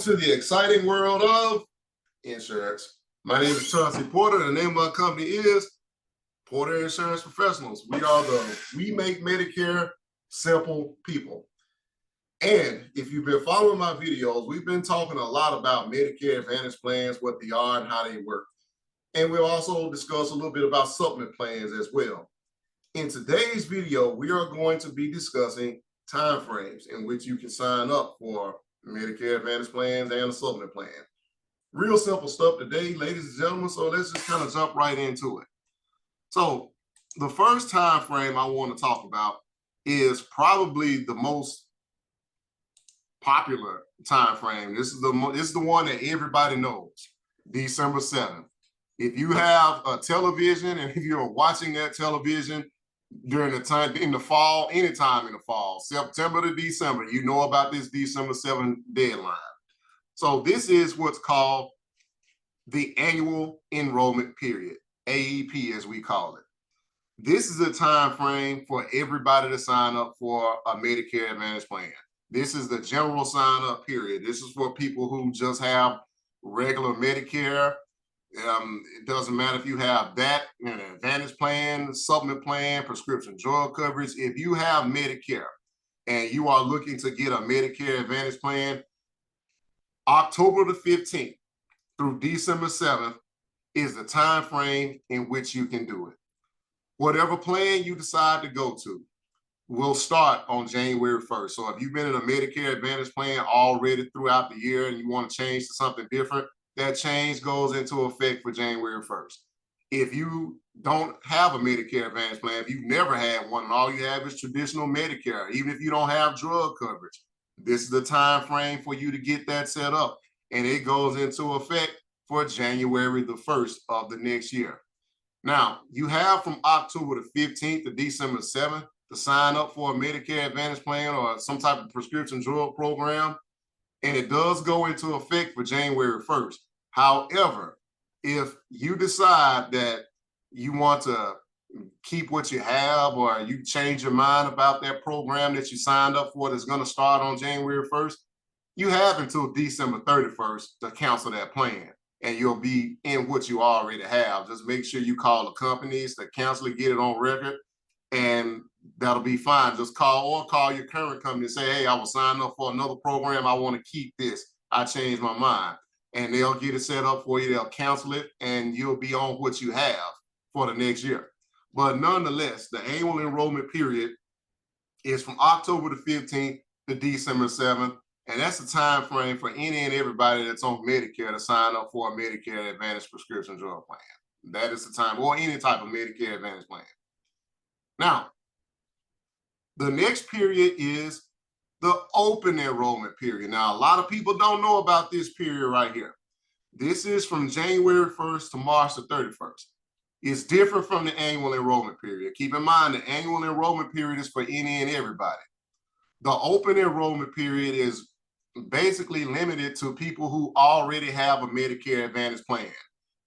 to the exciting world of insurance. My name is Chauncey Porter, and the name of my company is Porter Insurance Professionals. We make Medicare simple people. And if you've been following my videos, we've been talking a lot about Medicare Advantage plans, what they are and how they work. And we'll also discuss a little bit about supplement plans as well. In today's video, we are going to be discussing timeframes in which you can sign up for Medicare Advantage plans and a supplement plan. Real simple stuff today, ladies and gentlemen, so let's just kind of jump right into it. So the first time frame I want to talk about is probably the most popular time frame. This is the one that everybody knows, December 7th. If you have a television and if you're watching that television during the time in the fall, anytime in the fall, September to December, you know about this December 7th deadline. So this is what's called the annual enrollment period, AEP as we call it. This is a time frame for everybody to sign up for a Medicare Advantage plan. This is the general sign up period. This is for people who just have regular Medicare. It doesn't matter if you have that, an Advantage plan, supplement plan, prescription drug coverage. If you have Medicare and you are looking to get a Medicare Advantage plan, October the 15th through December 7th is the time frame in which you can do it. Whatever plan you decide to go to will start on January 1st. So if you've been in a Medicare Advantage plan already throughout the year and you want to change to something different, that change goes into effect for January 1st. If you don't have a Medicare Advantage plan, if you've never had one and all you have is traditional Medicare, even if you don't have drug coverage, this is the time frame for you to get that set up. And it goes into effect for January the 1st of the next year. Now, you have from October the 15th to December 7th to sign up for a Medicare Advantage plan or some type of prescription drug program. And it does go into effect for January 1st. However, if you decide that you want to keep what you have or you change your mind about that program that you signed up for that's going to start on January 1st, you have until December 31st to cancel that plan and you'll be in what you already have. Just make sure you call the companies to cancel it, get it on record, and that'll be fine. Just call your current company and say, hey, I was signed up for another program. I want to keep this. I changed my mind. And they'll get it set up for you. They'll cancel it and you'll be on what you have for the next year. But nonetheless, the annual enrollment period is from October the 15th to December 7th. And that's the time frame for any and everybody that's on Medicare to sign up for a Medicare Advantage prescription drug plan. That is the time, or any type of Medicare Advantage plan. Now, the next period is the open enrollment period. Now, a lot of people don't know about this period right here. This is from January 1st to March the 31st. It's different from the annual enrollment period. Keep in mind, the annual enrollment period is for any and everybody. The open enrollment period is basically limited to people who already have a Medicare Advantage plan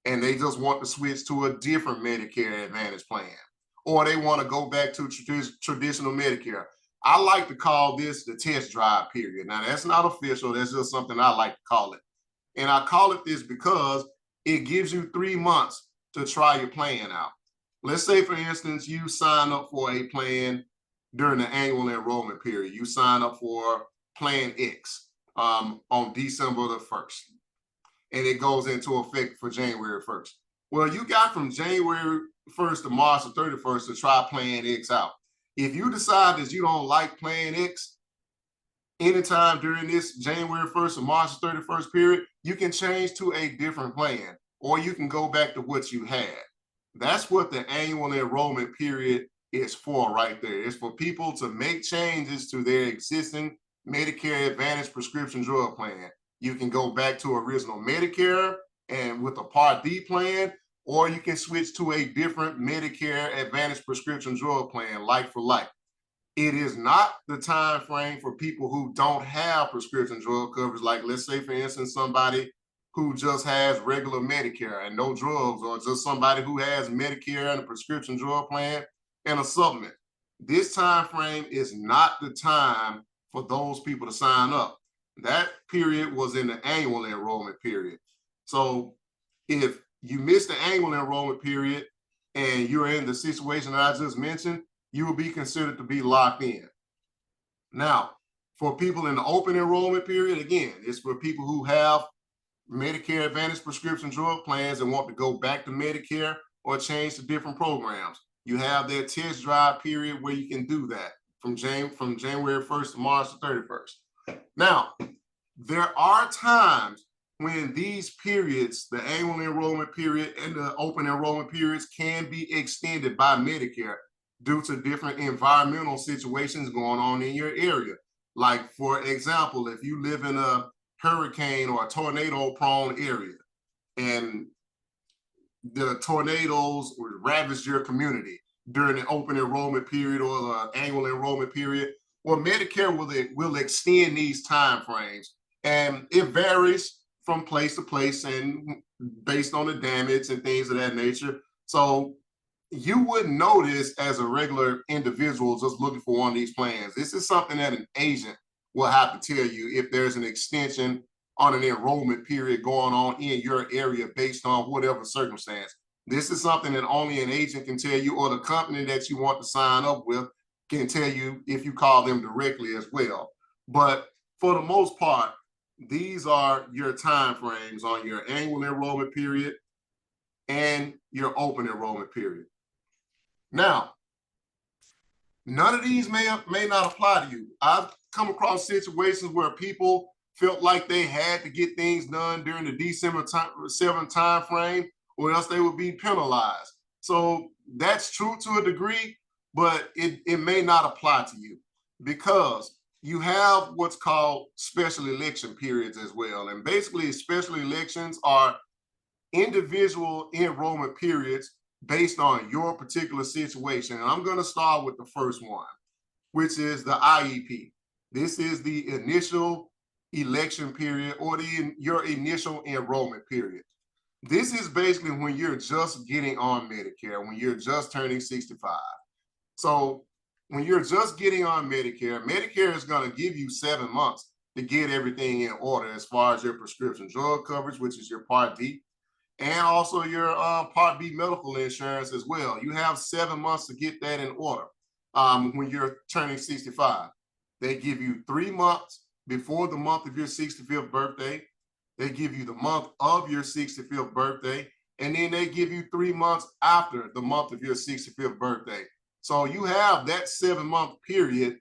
and they just want to switch to a different Medicare Advantage plan, or they want to go back to traditional Medicare. I like to call this the test drive period. Now, that's not official. That's just something I like to call it. And I call it this because it gives you 3 months to try your plan out. Let's say, for instance, you sign up for a plan during the annual enrollment period. You sign up for Plan X on December the 1st, and it goes into effect for January 1st. Well, you got from January 1st to March the 31st to try Plan X out. If you decide that you don't like Plan X anytime during this January 1st to March 31st period, you can change to a different plan, or you can go back to what you had. That's what the annual enrollment period is for right there. It's for people to make changes to their existing Medicare Advantage prescription drug plan. You can go back to original Medicare and with a Part D plan, or you can switch to a different Medicare Advantage prescription drug plan, like for like. It is not the time frame for people who don't have prescription drug coverage, like let's say, for instance, somebody who just has regular Medicare and no drugs, or just somebody who has Medicare and a prescription drug plan and a supplement. This time frame is not the time for those people to sign up. That period was in the annual enrollment period. So if you miss the annual enrollment period and you're in the situation that I just mentioned, you will be considered to be locked in. Now, for people in the open enrollment period, again, it's for people who have Medicare Advantage prescription drug plans and want to go back to Medicare or change to different programs. You have that test drive period where you can do that from January 1st to March 31st. Now, there are times when these periods, the annual enrollment period and the open enrollment periods, can be extended by Medicare due to different environmental situations going on in your area. Like, for example, if you live in a hurricane or a tornado prone area and the tornadoes ravaged your community during the open enrollment period or the annual enrollment period, well, Medicare will extend these time frames, and it varies from place to place and based on the damage and things of that nature. So you wouldn't notice as a regular individual just looking for one of these plans. This is something that an agent will have to tell you if there's an extension on an enrollment period going on in your area based on whatever circumstance. This is something that only an agent can tell you, or the company that you want to sign up with can tell you if you call them directly as well. But for the most part, these are your time frames on your annual enrollment period and your open enrollment period. Now, none of these may not apply to you. I've come across situations where people felt like they had to get things done during the December 7th time frame, or else they would be penalized. So that's true to a degree, but it may not apply to you because you have what's called special election periods as well. And basically, special elections are individual enrollment periods based on your particular situation. And I'm going to start with the first one, which is the IEP. This is the initial election period, or your initial enrollment period. This is basically when you're just getting on Medicare, when you're just turning 65. So when you're just getting on Medicare, Medicare is going to give you 7 months to get everything in order as far as your prescription drug coverage, which is your Part D, and also your Part B medical insurance as well. You have 7 months to get that in order when you're turning 65. They give you 3 months before the month of your 65th birthday. They give you the month of your 65th birthday, and then they give you 3 months after the month of your 65th birthday. So you have that 7-month period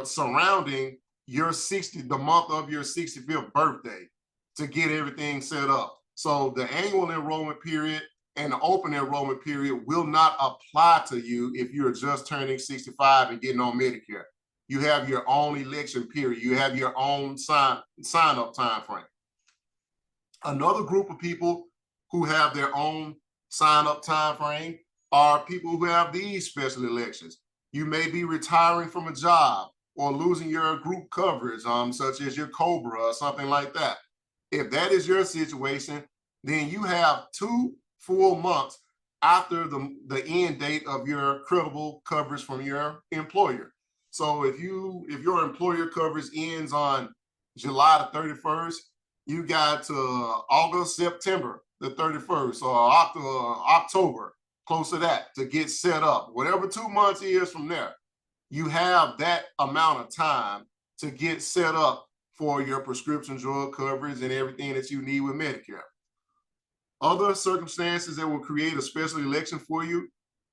surrounding the month of your 65th birthday to get everything set up. So the annual enrollment period and the open enrollment period will not apply to you if you're just turning 65 and getting on Medicare. You have your own election period. You have your own sign-up time frame. Another group of people who have their own sign-up time frame are people who have these special elections. You may be retiring from a job or losing your group coverage, such as your COBRA or something like that. If that is your situation, then you have 2 full months after the end date of your credible coverage from your employer. So if your employer coverage ends on July the 31st, you got to August, September the 31st, or October, close to that, to get set up. Whatever 2 months is from there, you have that amount of time to get set up for your prescription drug coverage and everything that you need with Medicare. Other circumstances that will create a special election for you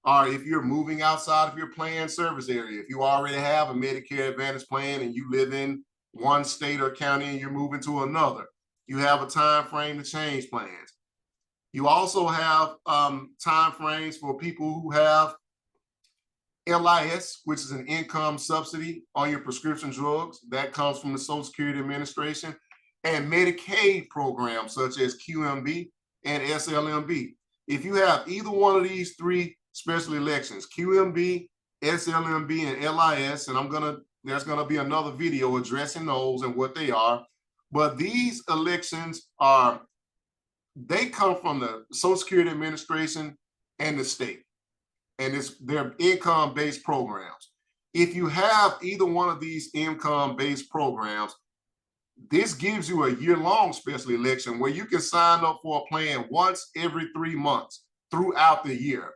are if you're moving outside of your planned service area. If you already have a Medicare Advantage plan and you live in one state or county and you're moving to another, you have a time frame to change plans. You also have time frames for people who have LIS, which is an income subsidy on your prescription drugs. That comes from the Social Security Administration, and Medicaid programs such as QMB and SLMB. If you have either one of these 3 special elections, QMB, SLMB, and LIS, and there's gonna be another video addressing those and what they are. But these elections they come from the Social Security Administration and the state, and they're income-based programs. If you have either one of these income-based programs, This gives you a year-long special election where you can sign up for a plan once every 3 months throughout the year.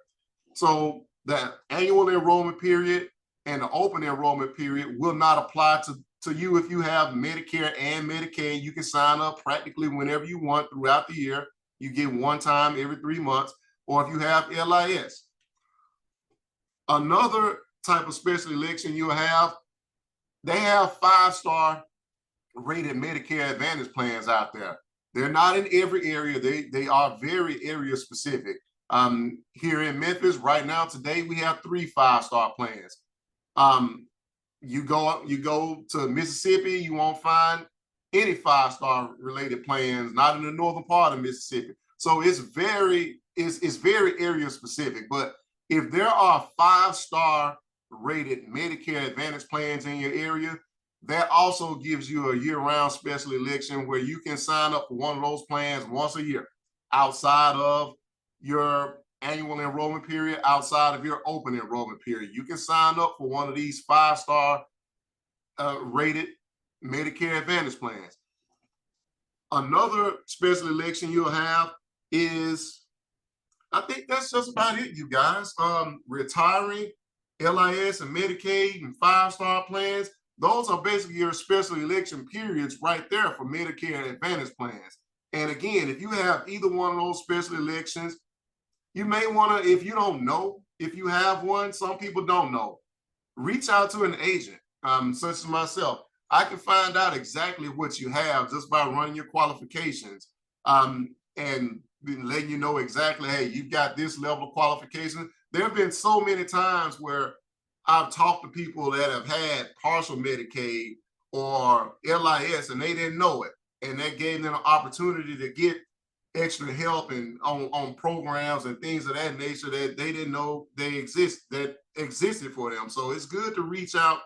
So the annual enrollment period and the open enrollment period will not apply to you if you have Medicare and Medicaid. You can sign up practically whenever you want throughout the year. You get one time every 3 months, or if you have LIS. Another type of special election you'll have, they have 5-star rated Medicare Advantage plans out there. They're not in every area. They are very area specific. Here in Memphis right now today, we have 3 5-star plans. You go to Mississippi, you won't find any 5-star related plans, not in the northern part of Mississippi. So it's very area specific. But if there are 5-star rated Medicare Advantage plans in your area, that also gives you a year-round special election where you can sign up for one of those plans once a year outside of your annual enrollment period, outside of your open enrollment period. You can sign up for one of these 5-star rated Medicare Advantage plans. Another special election you'll have is, I think that's just about it, you guys. Retiring, LIS and Medicaid and 5-star plans. Those are basically your special election periods right there for Medicare Advantage plans. And again, if you have either one of those special elections, you may want to, if you don't know if you have one, some people don't know, reach out to an agent, such as myself. I can find out exactly what you have just by running your qualifications and letting you know exactly, hey, you've got this level of qualification. There have been so many times where I've talked to people that have had partial Medicaid or LIS and they didn't know it. And that gave them an opportunity to get extra help and on programs and things of that nature that they didn't know existed for them. So it's good to reach out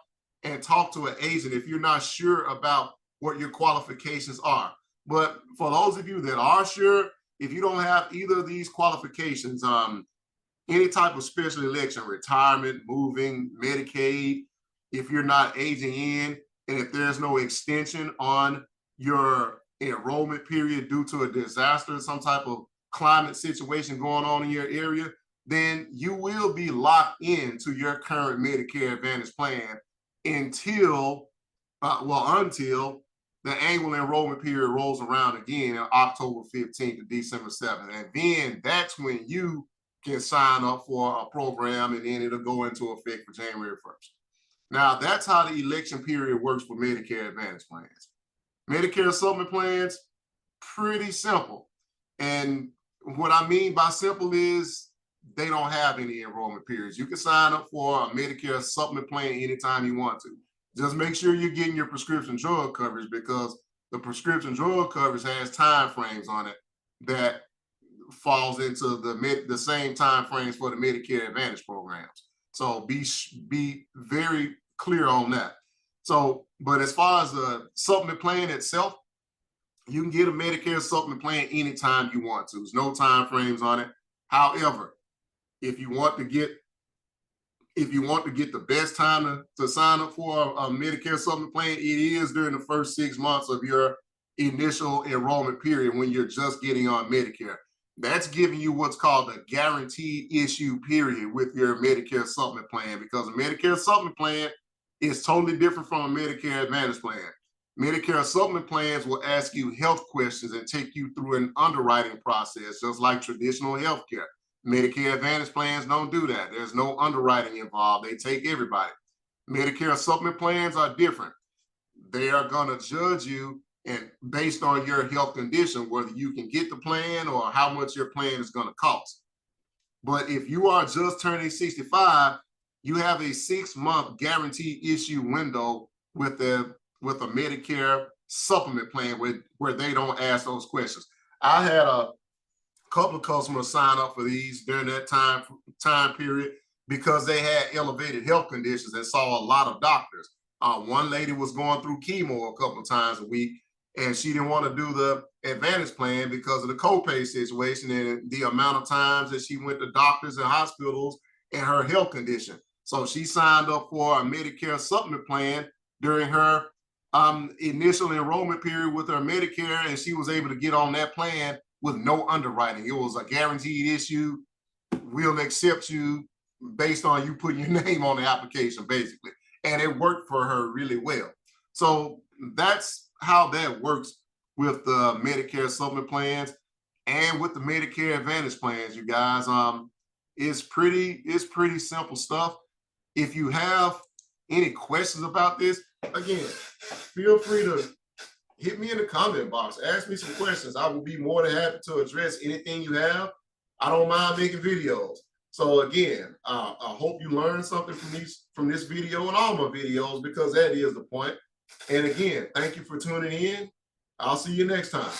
and talk to an agent if you're not sure about what your qualifications are. But for those of you that are sure, if you don't have either of these qualifications, any type of special election, retirement, moving, Medicaid, if you're not aging in, and if there's no extension on your enrollment period due to a disaster, some type of climate situation going on in your area, then you will be locked into your current Medicare Advantage plan until the annual enrollment period rolls around again on October 15th to December 7th. And then that's when you can sign up for a program, and then it'll go into effect for January 1st. Now, that's how the election period works for Medicare Advantage plans. Medicare supplement plans, pretty simple. And what I mean by simple is they don't have any enrollment periods. You can sign up for a Medicare supplement plan anytime you want to. Just make sure you're getting your prescription drug coverage, because the prescription drug coverage has time frames on it that falls into the same time frames for the Medicare Advantage programs. So be very clear on that. So, but as far as the supplement plan itself, you can get a Medicare supplement plan anytime you want to. There's no time frames on it. However, if you want to get the best time to sign up for a Medicare supplement plan, it is during the first 6 months of your initial enrollment period when you're just getting on Medicare. That's giving you what's called a guaranteed issue period with your Medicare supplement plan, because a Medicare supplement plan is totally different from a Medicare Advantage plan. Medicare supplement plans will ask you health questions and take you through an underwriting process, just like traditional health care. Medicare Advantage plans don't do that. There's no underwriting involved. They take everybody. Medicare supplement plans are different. They are going to judge you and based on your health condition, whether you can get the plan or how much your plan is going to cost. But if you are just turning 65, you have a 6-month guaranteed issue window with a Medicare supplement plan where they don't ask those questions. I had a couple of customers sign up for these during that time period because they had elevated health conditions and saw a lot of doctors. One lady was going through chemo a couple of times a week, and she didn't want to do the Advantage plan because of the copay situation and the amount of times that she went to doctors and hospitals and her health condition. So she signed up for a Medicare supplement plan during her initial enrollment period with her Medicare, and she was able to get on that plan with no underwriting. It was a guaranteed issue. We'll accept you based on you putting your name on the application, basically. And it worked for her really well. So that's how that works with the Medicare supplement plans and with the Medicare Advantage plans, you guys. It's pretty simple stuff. If you have any questions about this, again, feel free to hit me in the comment box. Ask me some questions. I will be more than happy to address anything you have. I don't mind making videos. So again, I hope you learned something from this video and all my videos, because that is the point. And again, thank you for tuning in. I'll see you next time.